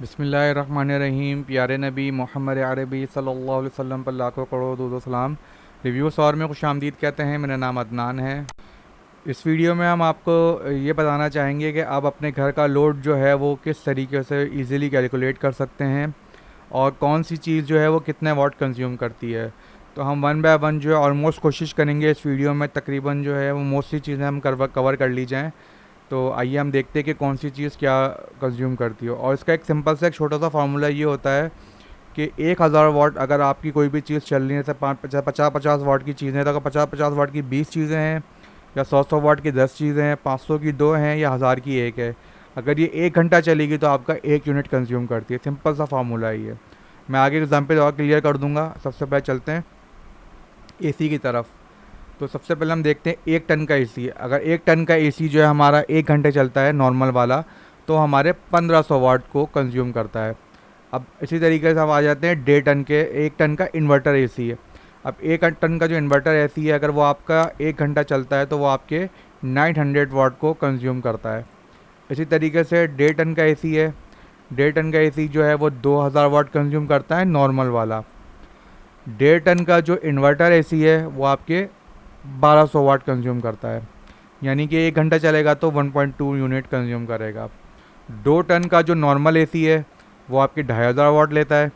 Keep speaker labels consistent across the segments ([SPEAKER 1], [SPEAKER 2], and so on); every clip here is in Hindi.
[SPEAKER 1] बिस्मिल्लाहिर्रहमानिर्रहीम। प्यारे नबी मोहम्मद अरबी सल्लल्लाहु अलैहि वसल्लम पर लाखों करोड़ दुरूद व सलाम। रिव्यूज़ और में खुश आमदीद कहते हैं। मेरा नाम अदनान है। इस वीडियो में हम आपको ये बताना चाहेंगे कि आप अपने घर का लोड जो है वो किस तरीके से इजीली कैलकुलेट कर सकते हैं और कौन सी चीज़ जो है वो कितने वाट कंज्यूम करती है। तो हम वन बाय वन जो है ऑलमोस्ट कोशिश करेंगे इस वीडियो में तकरीबन जो है वो मोस्टली चीज़ें हम कवर कर ली जाएँ। तो आइए हम देखते हैं कि कौन सी चीज़ क्या कंज्यूम करती हो। और इसका एक सिंपल सा एक छोटा सा फार्मूला ये होता है कि 1000 वाट अगर आपकी कोई भी चीज़ चल रही है, जैसे 50-50 वाट की चीज़ें, तो अगर 50-50 वाट की 20 चीज़ें हैं या 100-100 वाट की 10 चीज़ें हैं, 500 की 2 हैं या 1000 की 1 है, अगर ये 1 घंटा चलेगी तो आपका 1 यूनिट कंज्यूम करती है। सिंपल सा फार्मूला है ये। मैं आगे एग्जाम्पल और क्लियर कर दूंगा। सबसे पहले चलते हैं एसी की तरफ। तो सबसे पहले हम देखते हैं 1 टन का एसी। अगर 1 टन का एसी जो है हमारा 1 घंटे चलता है नॉर्मल वाला, तो हमारे 1500 वाट को कंज्यूम करता है। अब इसी तरीके से हम आ जाते हैं 1.5 टन के। 1 टन का इन्वर्टर एसी है। अब 1 टन का जो इन्वर्टर एसी है, अगर वो आपका 1 घंटा चलता है तो वो आपके 900 वाट को कंज्यूम करता है। इसी तरीके से 1.5 टन का एसी है। 1.5 टन का एसी जो है वो 2000 वाट कंज्यूम करता है नॉर्मल वाला। 1.5 टन का जो इन्वर्टर एसी है वो आपके 1200 वाट कंज्यूम करता है। यानी कि 1 घंटा चलेगा तो 1.2 यूनिट कंज्यूम करेगा। 2 टन का जो नॉर्मल एसी है वो आपके 2500 वाट लेता है।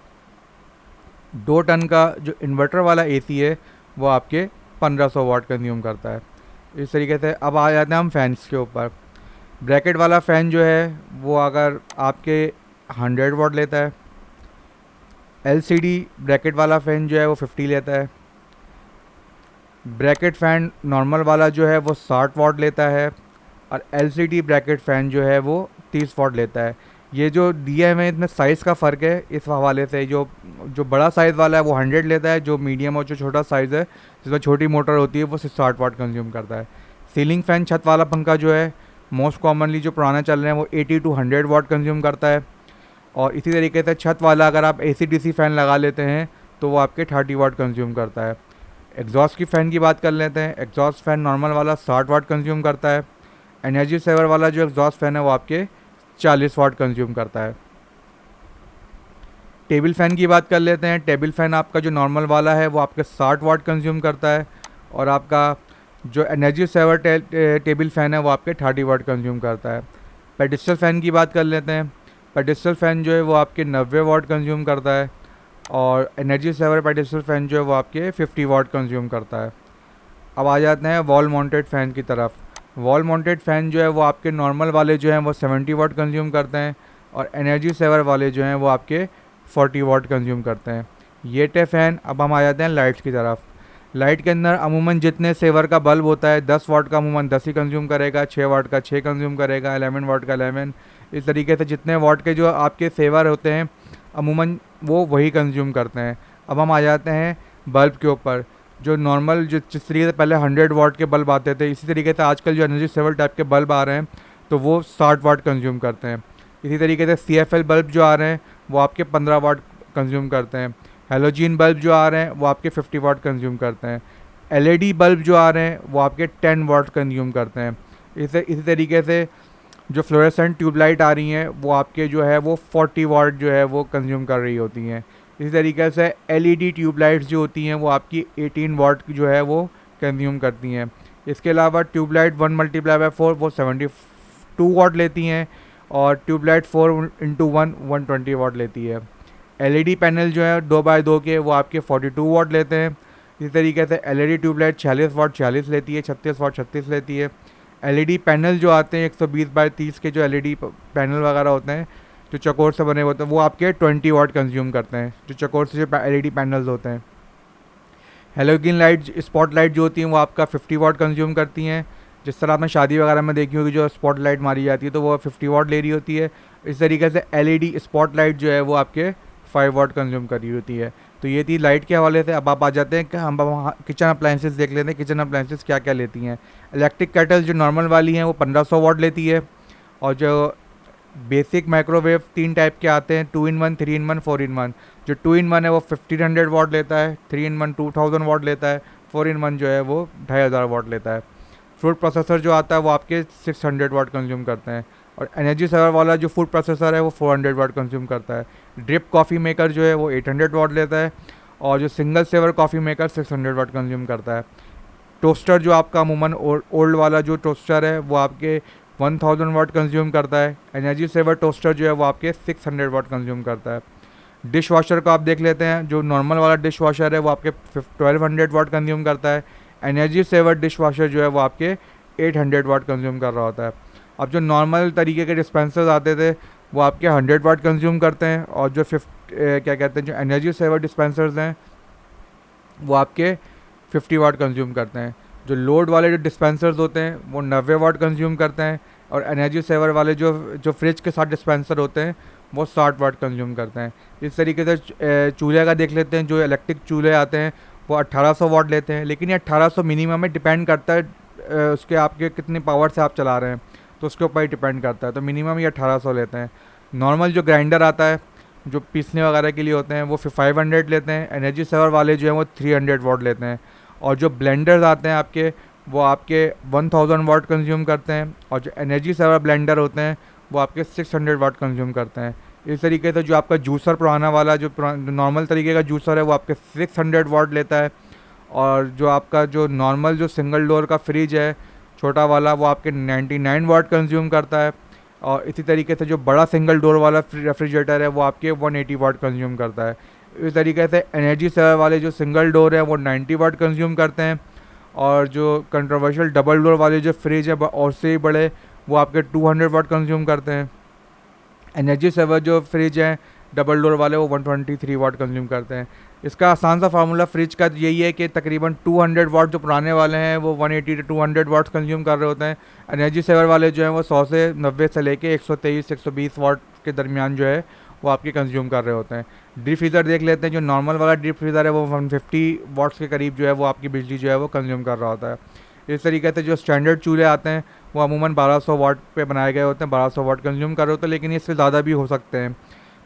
[SPEAKER 1] 2 टन का जो इन्वर्टर वाला एसी है वो आपके 1500 वाट कंज्यूम करता है। इस तरीके से अब आ जाते हैं हम फैंस के ऊपर। ब्रैकेट वाला फ़ैन जो है वो अगर आपके 100 वाट लेता है। एलसीडी ब्रैकेट वाला फ़ैन जो है वो 50 लेता है। ब्रैकेट फ़ैन नॉर्मल वाला जो है वो 60 वाट लेता है। और एलसीडी ब्रैकेट फ़ैन जो है वो 30 वाट लेता है। ये जो दिया है, मैं इसमें साइज़ का फ़र्क है इस हवाले से। जो जो बड़ा साइज़ वाला है वो 100 लेता है। जो मीडियम और जो छोटा साइज़ है जिसमें छोटी मोटर होती है वो 60 वाट कंज्यूम करता है। सीलिंग फ़ैन छत वाला पंखा जो है मोस्ट कॉमनली जो पुराना चल रहे हैं वो 80 टू 100 वाट कंज्यूम करता है। और इसी तरीके से छत वाला अगर आप एसी डीसी फ़ैन लगा लेते हैं तो वो आपके 30 वाट कंज्यूम करता है। एग्जॉस्ट की फ़ैन की बात कर लेते हैं। एग्जॉस्ट फ़ैन नॉर्मल वाला 60 वाट कंज्यूम करता है। एनर्जी सेवर वाला जो एग्जॉस्ट फ़ैन है वो आपके 40 वाट कंज्यूम करता है। टेबल फ़ैन की बात कर लेते हैं। टेबल फ़ैन आपका जो नॉर्मल वाला है वो आपके 60 वाट कंज्यूम करता है। और आपका जो एनर्जी सेवर टेबल फ़ैन है वो आपके 30 वाट कंज्यूम करता है। पेडिस्टल फ़ैन की बात कर लेते हैं। पेडिस्टल फ़ैन जो है वो आपके 90 वाट कंज्यूम करता है। और एनर्जी सेवर पेडिस्टल फ़ैन जो है वो आपके 50 वाट कंज्यूम करता है। अब आ जाते हैं वॉल माउंटेड फ़ैन की तरफ। वॉल माउंटेड फ़ैन जो है वो आपके नॉर्मल वाले जो हैं वो 70 वाट कंज्यूम करते हैं। और एनर्जी सेवर वाले जो हैं वो आपके 40 वाट कंज्यूम करते हैं। ये थे फ़ैन। अब हम आ जाते हैं लाइट्स की तरफ। लाइट के अंदर अमूमन जितने सेवर का बल्ब होता है 10 वाट का अमूमन 10 ही कंज्यूम करेगा, 6 वाट का 6 कंज्यूम करेगा, 11 वाट का 11। इस तरीके से जितने वाट के जो आपके सेवर होते हैं अमूमन वो वही कंज्यूम करते हैं। अब हम आ जाते हैं बल्ब के ऊपर। जो नॉर्मल जो जिस तरीके से पहले 100 वाट के बल्ब आते थे, इसी तरीके से आजकल जो एनर्जी सेवर टाइप के बल्ब आ रहे हैं तो वो 60 वाट कंज्यूम करते हैं। इसी तरीके से CFL बल्ब जो आ रहे हैं वो आपके 15 वाट कंज्यूम करते हैं। हेलोजन बल्ब जो आ रहे हैं वो आपके 50 वाट कंज्यूम करते हैं। LED बल्ब जो आ रहे हैं वो आपके 10 वाट कंज्यूम करते हैं। इसी तरीके से जो फ्लोरेसेंट ट्यूबलाइट आ रही हैं वो आपके जो है वो 40 वाट जो है वो कंज्यूम कर रही होती हैं। इसी तरीके से LED ट्यूबलाइट्स जो होती हैं वो आपकी 18 वाट की जो है वो कंज्यूम करती हैं। इसके अलावा ट्यूबलाइट 1 मल्टीप्लाई बाय 4 वो 72 वाट लेती हैं। और ट्यूबलाइट 4 इंटू 1 120 वाट लेती है। LED पैनल जो है 2x2 के वो आपके 42 वाट लेते हैं। इसी तरीके से LED ट्यूबलाइट 46 वाट 40 लेती है, 36 वाट 36 लेती है। LED पैनल जो आते हैं 120 बाय 30 के जो LED पैनल वगैरह होते हैं जो चकोर से बने होते हैं वो आपके 20 वाट कंज्यूम करते हैं, जो चकोर से जो LED पैनल्स होते हैं। हेलोजन लाइट स्पॉट लाइट जो होती हैं वो आपका 50 वाट कंज्यूम करती हैं। जिस तरह आपने शादी वगैरह में देखी होगी जो स्पॉट लाइट मारी जाती है तो वो 50 वाट ले रही होती है। इस तरीके से LED स्पॉट लाइट जो है वो आपके 5 वाट कंज्यूम कर रही होती है। तो ये थी लाइट के हवाले से। अब आप आ जाते हैं कि हम किचन अप्लाइंसेस देख लेते हैं। किचन अप्लाइंसेस क्या क्या लेती हैं। इलेक्ट्रिक केटल जो नॉर्मल वाली हैं वो 1500 वाट लेती है। और जो बेसिक माइक्रोवेव 3 टाइप के आते हैं, 2 in 1, 3 in 1, 4 in 1। जो 2 in 1 है वो 1500 वाट लेता है, 3 in 1 2000 वाट लेता है, 4 in 1 जो है वो 2500 वाट लेता है। फ्रूट प्रोसेसर जो आता है वो आपके 600 वाट कंज्यूम करते हैं। और एनर्जी सेवर वाला जो फूड प्रोसेसर है वो 400 वाट कंज्यूम करता है। ड्रिप कॉफ़ी मेकर जो है वो 800 वाट लेता है, और जो सिंगल सेवर कॉफ़ी मेकर 600 वाट कंज्यूम करता है। टोस्टर जो आपका अमूमन ओल्ड वाला जो टोस्टर है वो आपके 1000 वाट कंज्यूम करता है। एनर्जी सेवर टोस्टर जो है वो आपके 600 वाट कंज्यूम करता है। डिश वॉशर को आप देख लेते हैं, जो नॉर्मल वाला डिश वॉशर है वो आपके 1200 वाट कंज्यूम करता है। एनर्जी सेवर डिश वॉशर जो है वो आपके 800 वाट कंज्यूम कर रहा होता है। अब जो नॉर्मल तरीके के डिस्पेंसर्स आते थे वो आपके 100 वाट कंज्यूम करते हैं, और जो क्या कहते हैं जो एनर्जी सेवर डिस्पेंसर्स हैं वो आपके 50 वाट कंज्यूम करते हैं। जो लोड वाले जो डिस्पेंसर्स होते हैं वो 90 वाट कंज्यूम करते हैं, और एनर्जी सेवर वाले जो जो फ्रिज के साथ डिस्पेंसर होते हैं वो 60 वाट कंज्यूम करते हैं। इस तरीके से चूल्हे का देख लेते हैं, जो इलेक्ट्रिक चूल्हे आते हैं वो 1800 वाट लेते हैं, लेकिन ये 1800 मिनिमम में डिपेंड करता है उसके आपके कितनी पावर से आप चला रहे हैं, तो उसके ऊपर ही डिपेंड करता है। तो मिनिमम ये 1800 लेते हैं। नॉर्मल जो ग्राइंडर आता है जो पीसने वगैरह के लिए होते हैं वो 500 लेते हैं। एनर्जी सेवर वाले जो हैं वो 300 वाट लेते हैं। और जो ब्लेंडर्स आते हैं आपके वो आपके 1000 वाट कंज्यूम करते हैं, और जो एनर्जी सेवर ब्लेंडर होते हैं वो आपके 600 वाट कंज्यूम करते हैं। इस तरीके से जो आपका जूसर पुराना वाला जो नॉर्मल तरीके का जूसर है वो आपके 600 वाट लेता है, और जो आपका जो नॉर्मल जो सिंगल डोर का फ्रिज है छोटा वाला वो आपके 99 वाट कंज्यूम करता है। और इसी तरीके से जो बड़ा सिंगल डोर वाला रेफ्रिजरेटर है वो आपके 180 वाट कंज्यूम करता है। इस तरीके से एनर्जी सेवर वाले जो सिंगल डोर है वो 90 वाट कंज्यूम करते हैं, और जो कंट्रोवर्शियल डबल डोर वाले जो फ्रिज है और से ही बड़े वो आपके 200 वाट कंज्यूम करते हैं। एनर्जी सेवर जो फ्रिज हैं डबल डोर वाले वो 123 वाट कंज्यूम करते हैं। इसका आसान सा फार्मूला फ्रिज का यही है कि तकरीबन 200 वाट जो पुराने वाले हैं वो 180 से 200 वाट्स कंज्यूम कर रहे होते हैं। एनर्जी सेवर वाले जो हैं वो 100 से 90 से लेके 123 120 वाट के दरमियान जो है वो आपके कंज्यूम कर रहे होते हैं। डीप फ्रीज़र देख लेते हैं, जो नॉर्मल वाला डीप फ्रीज़र है वो 150 वाट्स के करीब जो है वो आपकी बिजली जो है वो कंज्यूम कर रहा होता है। इस तरीके से जो स्टैंडर्ड चूल्हे आते हैं वो अमूमन 1200 वाट पे बनाए गए होते हैं, 1200 वाट कंज्यूम कर रहे होते हैं, लेकिन इससे ज़्यादा भी हो सकते हैं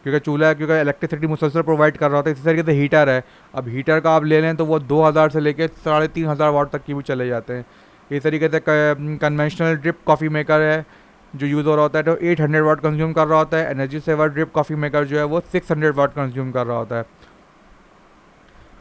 [SPEAKER 1] क्योंकि इलेक्ट्रिसिटी मुसलसल प्रोवाइड कर रहा होता है। इसी तरीके से हीटर है, अब हीटर का आप ले लें तो वो 2000 से लेकर 3500 वाट तक की भी चले जाते हैं। इस तरीके से कन्वेंशनल ड्रिप कॉफ़ी मेकर है जो यूज़ हो रहा होता है तो 800 वाट कंज्यूम कर रहा होता है। Energy saver drip coffee maker जो है वो 600 वाट कंज्यूम कर रहा होता है।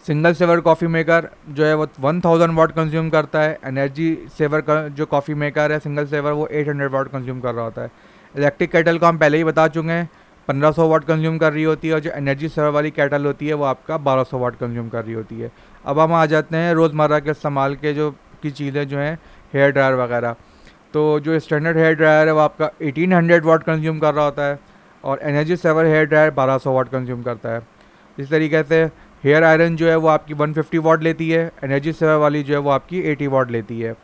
[SPEAKER 1] सिंगल सेवर कॉफ़ी मेकर जो है वो 1000 वाट कंज्यूम करता है। एनर्जी सेवर का जो कॉफ़ी मेकर है सिंगल सेवर वो 800 वाट कंज्यूम कर रहा होता है। इलेक्ट्रिक केटल को हम पहले ही बता चुके हैं 1500 वाट कंज्यूम कर रही होती है, और जो एनर्जी सेवर वाली केटल होती है वो आपका 1200 वाट कंज्यूम कर रही होती है। अब हम आ जाते हैं रोज़मर्रा के इस्तेमाल के जो की चीज़ें जो हैं हेयर ड्रायर वगैरह। तो जो स्टैंडर्ड हेयर ड्रायर है वो आपका 1800 वाट कंज्यूम कर रहा होता है, और एनर्जी सेवर हेयर ड्रायर 1200 वाट कंज्यूम करता है। इस तरीके से हेयर आयरन जो है वो आपकी 150 वाट लेती है, एनर्जी सेवर वाली जो है वो आपकी 80 वाट लेती है।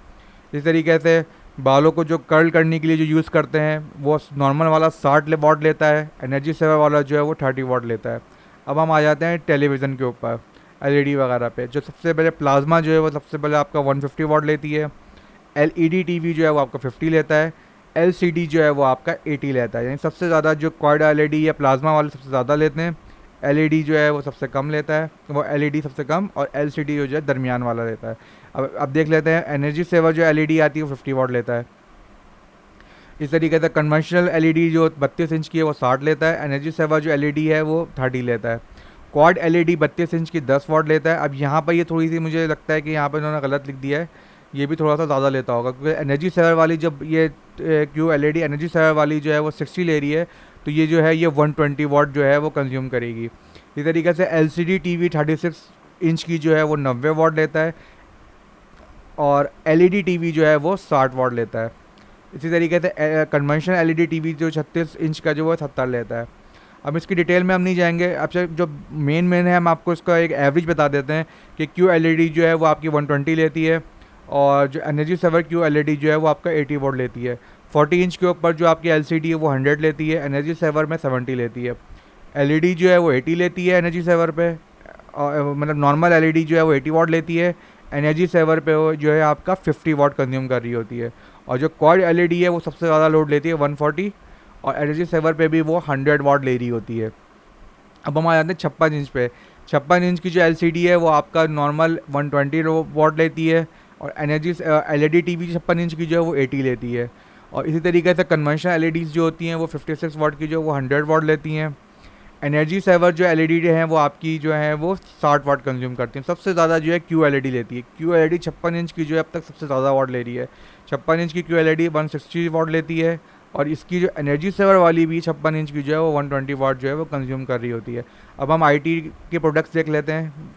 [SPEAKER 1] इस तरीके से बालों को जो कर्ल करने के लिए जो यूज़ करते हैं वो नॉर्मल वाला 60 वाट लेता है, एनर्जी सेवर वाला जो है वो 30 वाट लेता है। अब हम आ जाते हैं टेलीविज़न के ऊपर, एलईडी वगैरह पे। जो सबसे पहले प्लाज्मा जो है वो सबसे पहले आपका 150 वाट लेती है। एलईडी टीवी जो है वो आपका 50 लेता है। एलसीडी जो है वो आपका 80 लेता है। यानी सबसे ज़्यादा जो क्वाड एलईडी या प्लाज्मा वाले सबसे ज़्यादा लेते हैं, एलईडी जो है वो सबसे कम लेता है, वो एलईडी सबसे कम, और एलसीडी जो है दरमियान वाला लेता है। अब देख लेते हैं एनर्जी सेवर जो एलईडी आती है वो 50 वाट लेता है। इस तरीके से कन्वेंशनल एलईडी जो 32 इंच की है वो 60 लेता है। एनर्जी सेवर जो एलईडी है वो 30 लेता है। क्वाड एलईडी 32 इंच की 10 वाट लेता है। अब यहाँ पर ये थोड़ी सी मुझे लगता है कि यहाँ पर इन्होंने गलत लिख दिया है, ये भी थोड़ा सा ज़्यादा लेता होगा, क्योंकि एनर्जी सेवर वाली जब ये क्यू एलईडी एनर्जी सेवर वाली जो है वो 60 ले रही है, तो ये जो है ये 120 वाट जो है वो कंज्यूम करेगी। इस तरीके से एलसीडी टीवी 36 इंच की जो है वो 90 वाट लेता है, और एलईडी टीवी जो है वो 60 वाट लेता है। इसी तरीके से कन्वेंशनल एलईडी टीवी जो 36 इंच का जो है 70 लेता है। अब इसकी डिटेल में हम नहीं जाएंगे, अब जो मेन है हम आपको इसका एक एवरेज बता देते हैं कि क्यू एलईडी जो है वो आपकी 120 लेती है, और जो एनर्जी सेवर क्यू एलईडी जो है वो आपका 80 वाट लेती है। 40 इंच के ऊपर जो आपकी एलसीडी है वो 100 लेती है, एनर्जी सेवर में 70 लेती है। एलईडी जो है वो 80 लेती है एनर्जी सेवर पे, मतलब नॉर्मल एलईडी जो है वो 80 वाट लेती है, एनर्जी सेवर पे वो जो है आपका 50 वाट कंज्यूम कर रही होती है। और जो क्वाड एलईडी है वो सबसे ज़्यादा लोड लेती है 140, और एनर्जी सेवर पे भी वो 100 वाट ले रही होती है। अब हम आ जाते हैं 56 इंच पे। 56 इंच की जो एलसीडी है वो आपका नॉर्मल 120 वाट लेती है, और एनर्जी एलईडी टीवी 56 इंच की जो है वो 80 लेती है। और इसी तरीके से कन्वेंशनल एलईडीज़ जो होती हैं वो 56 वाट की जो वो 100 वाट लेती हैं। एनर्जी सेवर जो एलईडी हैं वो आपकी जो है वो 60 वाट कंज्यूम करती हैं। सबसे ज़्यादा जो है क्यू एलईडी लेती है। क्यू एलईडी 56 इंच की जो है अब तक सबसे ज़्यादा वाट ले रही है। 56 इंच की क्यू एलईडी 160 वाट लेती है, और इसकी जो एनर्जी सेवर वाली भी 56 इंच की जो है वो 120 वाट जो है वो कंज्यूम कर रही होती है। अब हम आईटी के प्रोडक्ट्स देख लेते हैं।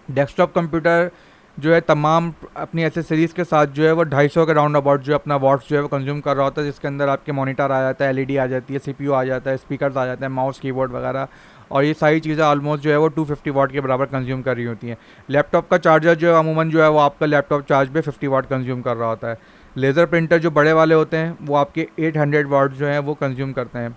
[SPEAKER 1] डेस्कटॉप कंप्यूटर जो है तमाम अपनी एसेसरीज़ के साथ जो है वो 250 के राउंड अबाउट जो है अपना वाट्स जो है वो कंज्यूम कर रहा होता है, जिसके अंदर आपके मॉनिटर आ जाता है, एलईडी आ जाती है, सीपीयू आ जाता है, स्पीकर्स आ जाते हैं, माउस कीबोर्ड वगैरह, और ये सारी चीज़ें ऑलमोस्ट जो है वो 250 वाट के बराबर कंज्यूम कर रही होती हैं। लैपटॉप का चार्जर जो है अमूमन जो है वो आपका लैपटॉप चार्ज पे 50 वाट कंज्यूम कर रहा होता है। लेज़र प्रिंटर जो बड़े वाले होते हैं वो आपके 800 वाट जो है वो कंज्यूम करते हैं।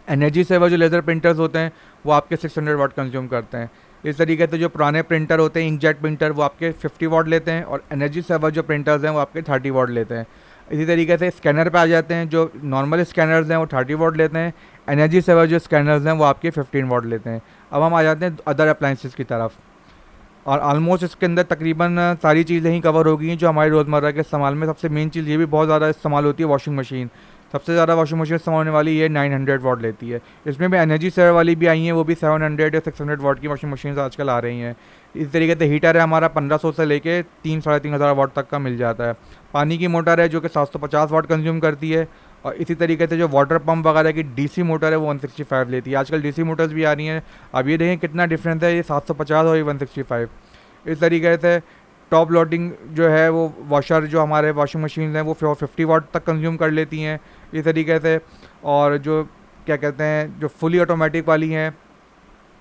[SPEAKER 1] एनर्जी सेवर जो लेज़र प्रिंटर्स होते हैं वो आपके 600 वाट कंज्यूम करते हैं। इस तरीके से जो पुराने प्रिंटर होते हैं इंकजेट प्रिंटर वो आपके 50 वाट लेते हैं, और एनर्जी सेवर जो प्रिंटर्स हैं वो आपके 30 वाट लेते हैं। इसी तरीके से स्कैनर पे आ जाते हैं। जो नॉर्मल स्कैनर्स हैं वो 30 वाट लेते हैं। एनर्जी सेवर जो स्कैनर्स हैं वो आपके 15 वाट लेते हैं। अब हम आ जाते हैं अदर अप्लाइंसेस की तरफ, और ऑलमोस्ट इसके अंदर तकरीबन सारी चीज़ें ही कवर हो गई हैं जो हमारी रोज़मर्रा के इस्तेमाल में। सबसे मेन चीज़ ये भी बहुत ज़्यादा इस्तेमाल होती है वॉशिंग मशीन। सबसे ज़्यादा वॉशिंग मशीन इस्तेमाल होने वाली ये 900 वाट लेती है। इसमें भी एनर्जी सेवर वाली भी आई हैं, वो भी 700 या 600 वाट की वॉशिंग मशीन आजकल आ रही हैं। इस तरीके से हीटर है हमारा 1500 से लेके 3-3,500 वाट तक का मिल जाता है। पानी की मोटर है जो कि 750 वाट कंज्यूम करती है, और इसी तरीके से जो वाटर पंप वगैरह की डीसी मोटर है वो 165 लेती है। आजकल डीसी मोटर्स भी आ रही हैं। अब ये देखें कितना डिफरेंस है, ये 750 और ये 165। इस तरीके से टॉप लोडिंग जो है वो वॉशर जो हमारे वॉशिंग मशीन हैं वो 50 वाट तक कंज्यूम कर लेती हैं इस तरीके से। और जो क्या कहते हैं जो फुली ऑटोमेटिक वाली हैं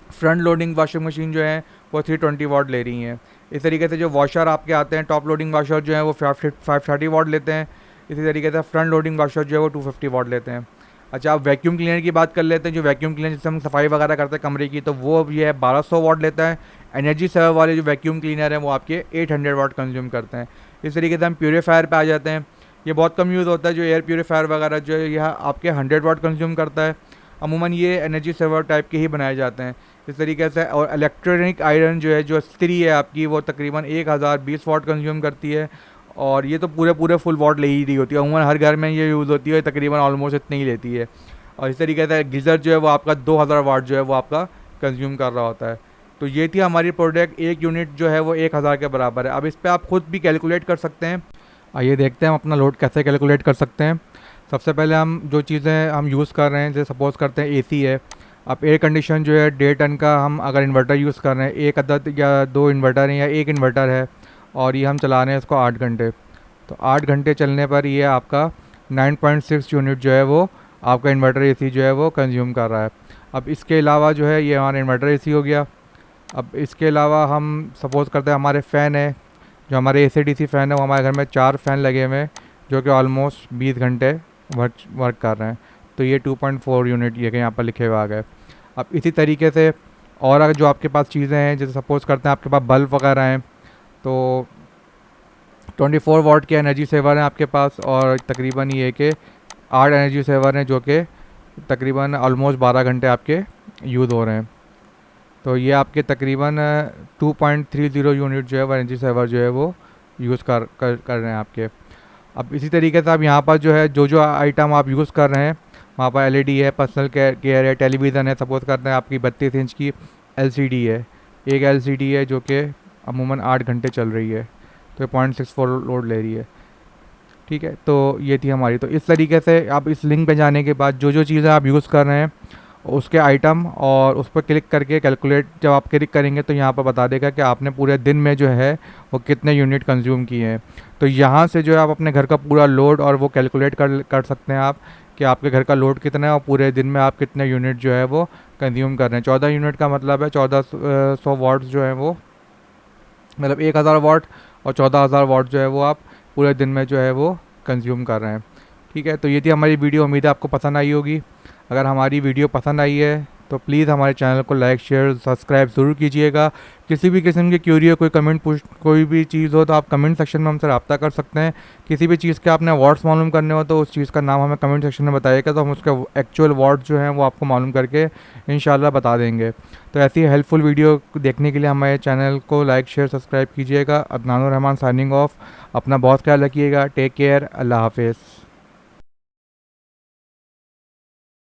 [SPEAKER 1] फ्रंट लोडिंग वॉशिंग मशीन जो है वो 320 वाट ले रही हैं। इस तरीके से जो वॉशर आपके आते हैं टॉप लोडिंग वॉशर जो है वो 530 वाट लेते हैं। इसी तरीके से फ्रंट लोडिंग वॉशर जो है वो 250 वाट लेते हैं। अच्छा, आप वैक्यूम क्लीनर की बात कर लेते हैं। जो वैक्यूम क्लीनर जिससे हम सफाई वगैरह करते हैं कमरे की, तो वो अब ये है 1200 वाट लेता है। एनर्जी सेवर वाले जो वैक्यूम क्लीनर हैं वो आपके 800 वाट कंज्यूम करते हैं। इस तरीके से हम प्यूरीफायर पे आ जाते हैं। ये बहुत कम यूज़ होता है। जो एयर प्यूरीफायर वगैरह जो है यह आपके 100 वाट कंज्यूम करता है। अमूमन ये एनर्जी सेवर टाइप के ही बनाए जाते हैं इस तरीके से। और इलेक्ट्रॉनिक आयरन जो है जो इस्त्री है आपकी वो तकरीबन 1020 वाट कंज्यूम करती है, और ये तो पूरे फुल वाट ले ही रही होती है। अमूमन हर घर में ये यूज़ होती है, तकरीबन ऑलमोस्ट इतनी ही लेती है। और इस तरीके से गीज़र जो है वो आपका 2000 वाट जो है वो आपका कंज्यूम कर रहा होता है। तो ये थी हमारी प्रोडक्ट। एक यूनिट जो है वो 1000 के बराबर है। अब इस पर आप खुद भी कैलकुलेट कर सकते हैं। आइए देखते हैं हम अपना लोड कैसे कैलकुलेट कर सकते हैं। सबसे पहले हम जो चीज़ें हम यूज़ कर रहे हैं, जैसे सपोज़ करते हैं एसी है। अब एयर कंडीशन जो है 1.5 टन का हम अगर इन्वर्टर यूज़ कर रहे हैं, एक अदद या 2 इन्वर्टर हैं या एक इन्वर्टर है, और ये हम चला रहे हैं इसको 8 घंटे, तो 8 घंटे चलने पर ये आपका 9.6 यूनिट जो है वो आपका इन्वर्टर एसी जो है वो कंज्यूम कर रहा है। अब इसके अलावा जो है ये हमारा इन्वर्टर एसी हो गया। अब इसके अलावा हम सपोज़ करते हैं हमारे फ़ैन है, जो हमारे AC/DC फ़ैन है वो हमारे घर में 4 फ़ैन लगे हुए हैं जो कि ऑलमोस्ट 20 घंटे वर्क कर रहे हैं। तो ये 2.4 यूनिट ये कि यहाँ पर लिखे हुए आ गए। अब इसी तरीके से और अगर जो आपके पास चीज़ें हैं, जैसे सपोज़ करते हैं आपके पास बल्ब वगैरह हैं, तो 24 वाट के एनर्जी सेवर हैं आपके पास, और तकरीबन ये कि 8 एनर्जी सेवर हैं जो कि तकरीबन ऑलमोस्ट 12 घंटे आपके यूज़ हो रहे हैं। तो ये आपके तकरीबन 2.30 यूनिट जो है वो एनर्जी सेवर जो है वो यूज़ कर रहे हैं आपके। अब इसी तरीके से आप यहाँ पर जो है जो आइटम आप यूज़ कर रहे हैं, वहाँ पर LED है, पर्सनल केयर है, टेलीविज़न है, सपोज़ करते हैं आपकी 32 इंच की LCD है। एक LCD है जो कि अमूमन 8 घंटे चल रही है, तो 0.64 लोड ले रही है। ठीक है, तो ये थी हमारी। तो इस तरीके से आप इस लिंक पे जाने के बाद जो चीज़ें आप यूज़ कर रहे हैं उसके आइटम, और उस पर क्लिक करके कैलकुलेट जब आप क्लिक करेंगे तो यहाँ पर बता देगा कि आपने पूरे दिन में जो है वो कितने यूनिट कंज्यूम किए हैं। तो यहाँ से जो है आप अपने घर का पूरा लोड और वो कैलकुलेट कर सकते हैं आप कि आपके घर का लोड कितना है और पूरे दिन में आप कितने यूनिट जो है वो कंज्यूम कर रहे हैं। 14 यूनिट का मतलब है 1400 वाट्स जो है वो, मतलब 1000 वाट, और 14,000 वाट जो है वो आप पूरे दिन में जो है वो कंज्यूम कर रहे हैं। ठीक है, तो ये थी हमारी वीडियो। उम्मीद है आपको पसंद आई होगी। अगर हमारी वीडियो पसंद आई है तो प्लीज़ हमारे चैनल को लाइक शेयर सब्सक्राइब ज़रूर कीजिएगा। किसी भी किस्म की क्यूरी हो, कोई भी चीज़ हो तो आप कमेंट सेक्शन में हमसे रब्ता कर सकते हैं। किसी भी चीज़ के आपने वर्ड्स मालूम करने हो तो उस चीज़ का नाम हमें कमेंट सेक्शन में बताइएगा, तो हम उसके एक्चुअल वर्ड जो हैं वो आपको मालूम करके इंशाल्लाह बता देंगे। तो ऐसी हेल्पफुल वीडियो देखने के लिए हमारे चैनल को लाइक शेयर सब्सक्राइब कीजिएगा। अदनानुर रहमान साइनिंग ऑफ। अपना बहुत ख्याल रखिएगा। Take care. अल्लाह हाफिज़।